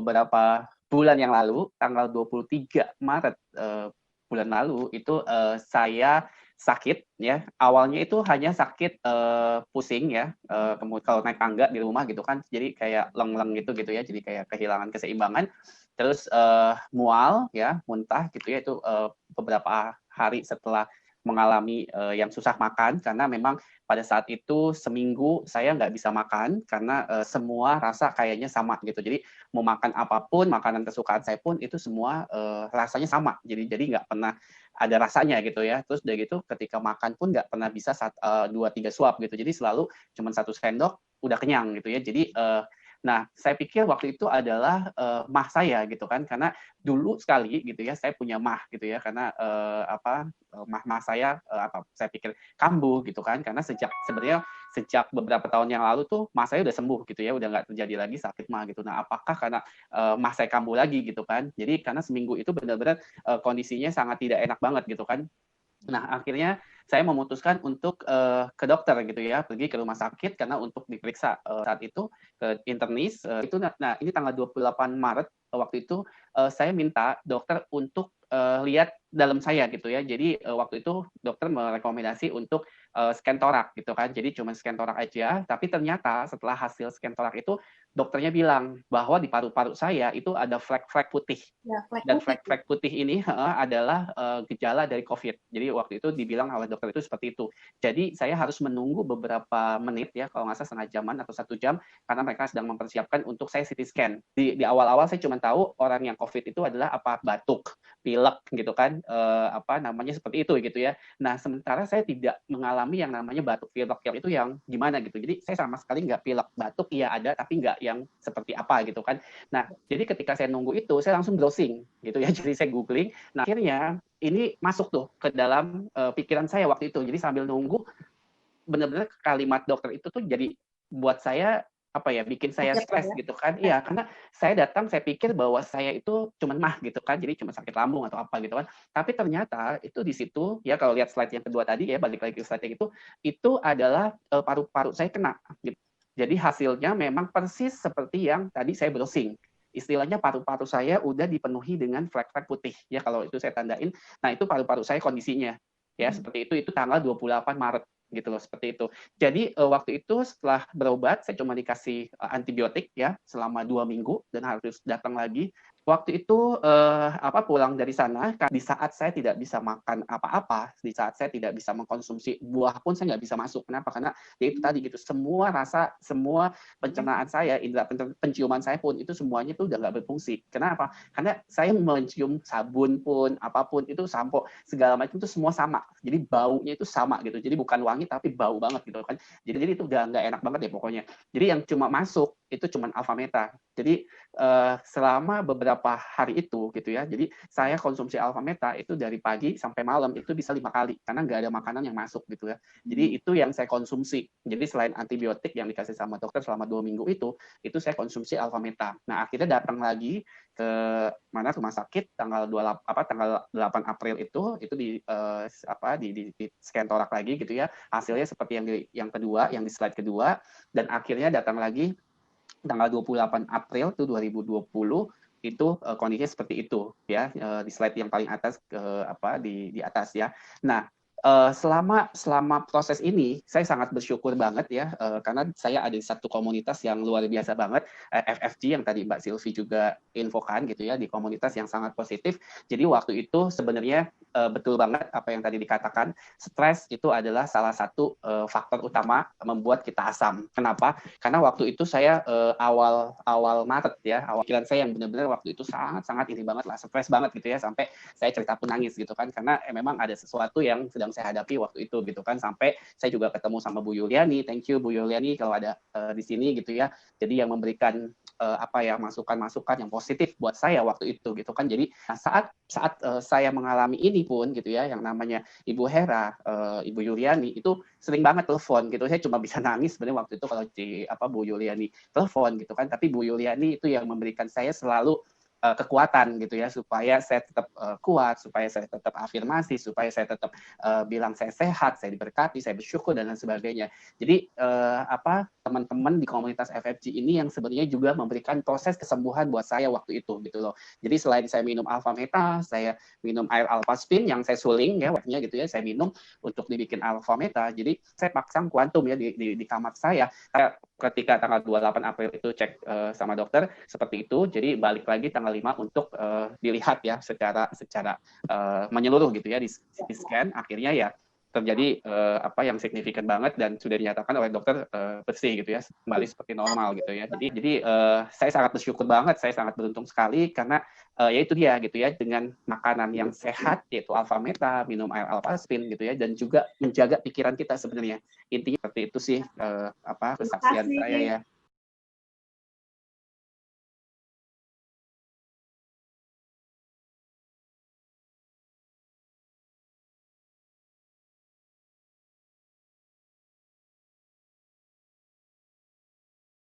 beberapa bulan yang lalu, tanggal 23 Maret bulan lalu itu saya sakit ya. Awalnya itu hanya sakit pusing ya. Kemudian kalau naik tangga di rumah gitu kan, jadi kayak leng-leng gitu ya. Jadi kayak kehilangan keseimbangan. Terus mual ya, muntah gitu ya, itu beberapa hari setelah mengalami yang susah makan, karena memang pada saat itu seminggu saya nggak bisa makan karena semua rasa kayaknya sama gitu. Jadi mau makan apapun, makanan kesukaan saya pun itu semua rasanya sama. Jadi nggak pernah ada rasanya gitu ya. Terus udah gitu ketika makan pun nggak pernah bisa 2-3 suap gitu. Jadi selalu cuma 1 sendok udah kenyang gitu ya. Jadi nah, saya pikir waktu itu adalah mah saya gitu kan, karena dulu sekali gitu ya saya punya mah gitu ya, karena mah saya saya pikir kambuh gitu kan, karena sebenarnya sejak beberapa tahun yang lalu tuh mah saya udah sembuh gitu ya, udah nggak terjadi lagi sakit mah gitu. Nah, apakah karena mah saya kambuh lagi gitu kan? Jadi karena seminggu itu benar-benar kondisinya sangat tidak enak banget gitu kan. Nah, akhirnya saya memutuskan untuk ke dokter gitu ya, pergi ke rumah sakit karena untuk diperiksa saat itu ke internis. Itu nah ini tanggal 28 Maret waktu itu saya minta dokter untuk lihat dalam saya gitu ya. Jadi waktu itu dokter merekomendasi untuk scan torak gitu kan. Jadi cuma scan torak aja, tapi ternyata setelah hasil scan torak itu dokternya bilang bahwa di paru-paru saya itu ada flek-flek putih. Ya, flek Dan putih. flek-flek putih ini adalah gejala dari COVID. Jadi waktu itu dibilang oleh dokter itu seperti itu. Jadi saya harus menunggu beberapa menit ya, kalau nggak salah setengah jaman atau 1 jam, karena mereka sedang mempersiapkan untuk saya CT scan. Di awal-awal saya cuma tahu orang yang COVID itu adalah batuk, pilek gitu kan, namanya seperti itu gitu ya. Nah, sementara saya tidak mengalami yang namanya batuk pilek yang itu yang gimana gitu. Jadi saya sama sekali nggak pilek, batuk iya ada, tapi nggak yang seperti apa gitu kan. Nah, jadi ketika saya nunggu itu, saya langsung browsing gitu ya. Jadi saya googling. Nah, akhirnya ini masuk tuh ke dalam pikiran saya waktu itu. Jadi sambil nunggu, benar-benar kalimat dokter itu tuh jadi buat saya bikin saya stres gitu kan. Iya, karena saya datang saya pikir bahwa saya itu cuma mah gitu kan, jadi cuma sakit lambung atau apa gitu kan. Tapi ternyata itu di situ ya, kalau lihat slide yang kedua tadi ya, balik lagi ke slide yang itu adalah paru-paru saya kena gitu. Jadi hasilnya memang persis seperti yang tadi saya browsing. Istilahnya paru-paru saya udah dipenuhi dengan flek-flek putih ya, kalau itu saya tandain. Nah, itu paru-paru saya kondisinya ya seperti itu tanggal 28 Maret gitu loh, seperti itu. Jadi waktu itu setelah berobat saya cuma dikasih antibiotik ya selama 2 minggu dan harus datang lagi. Waktu itu pulang dari sana, di saat saya tidak bisa makan apa-apa, di saat saya tidak bisa mengkonsumsi buah pun saya nggak bisa masuk. Kenapa? Karena ya itu tadi gitu, semua rasa, semua pencernaan saya, indera penciuman saya pun itu semuanya tuh udah nggak berfungsi. Kenapa? Karena saya mencium sabun pun, apapun itu, sampo segala macam itu semua sama. Jadi baunya itu sama gitu. Jadi bukan wangi tapi bau banget gitu kan. Jadi itu udah nggak enak banget ya pokoknya. Jadi yang cuma masuk itu cuma alpha meta. Jadi selama beberapa hari itu gitu ya. Jadi saya konsumsi alpha meta itu dari pagi sampai malam itu bisa 5 kali karena nggak ada makanan yang masuk gitu ya. Jadi itu yang saya konsumsi. Jadi selain antibiotik yang dikasih sama dokter selama 2 minggu itu saya konsumsi alpha meta. Nah, akhirnya datang lagi ke rumah sakit tanggal 8 April itu di scan torak lagi gitu ya. Hasilnya seperti yang kedua, yang di slide kedua, dan akhirnya datang lagi tanggal 28 April itu 2020 itu kondisinya seperti itu ya, di slide yang paling atas di atas ya. Nah, selama proses ini saya sangat bersyukur banget ya, karena saya ada di satu komunitas yang luar biasa banget, FFG yang tadi Mbak Silvi juga infokan gitu ya, di komunitas yang sangat positif. Jadi waktu itu sebenarnya betul banget apa yang tadi dikatakan, stres itu adalah salah satu faktor utama membuat kita asam. Kenapa? Karena waktu itu saya awal Maret ya, awal pikiran saya yang benar-benar waktu itu sangat ini banget lah, stres banget gitu ya, sampai saya cerita pun nangis gitu kan, karena memang ada sesuatu yang sedang saya hadapi waktu itu gitu kan. Sampai saya juga ketemu sama Bu Yuliani, thank you Bu Yuliani kalau ada di sini gitu ya. Jadi yang memberikan masukan-masukan yang positif buat saya waktu itu gitu kan. Jadi saat saya mengalami ini pun gitu ya, yang namanya Ibu Hera, Ibu Yuliani itu sering banget telepon gitu. Saya cuma bisa nangis sebenarnya waktu itu kalau Bu Yuliani telepon gitu kan. Tapi Bu Yuliani itu yang memberikan saya selalu kekuatan gitu ya, supaya saya tetap kuat, supaya saya tetap afirmasi, supaya saya tetap bilang saya sehat, saya diberkati, saya bersyukur dan lain sebagainya. Jadi teman-teman di komunitas FFG ini yang sebenarnya juga memberikan proses kesembuhan buat saya waktu itu gitu loh. Jadi selain saya minum alpha meta, saya minum air alpha spin yang saya suling ya waktunya gitu ya, saya minum untuk dibikin alpha meta. Jadi saya pasang kuantum ya di kamar saya. Ketika tanggal 28 April itu cek sama dokter seperti itu, jadi balik lagi tanggal 5 untuk dilihat ya secara menyeluruh gitu ya, di scan, akhirnya ya terjadi yang signifikan banget dan sudah dinyatakan oleh dokter bersih gitu ya, kembali seperti normal gitu ya. Jadi saya sangat bersyukur banget, saya sangat beruntung sekali karena ya itu dia gitu ya, dengan makanan yang sehat yaitu alpha meta, minum air alpha spin gitu ya, dan juga menjaga pikiran kita sebenarnya. Intinya seperti itu sih kesaksian saya ya.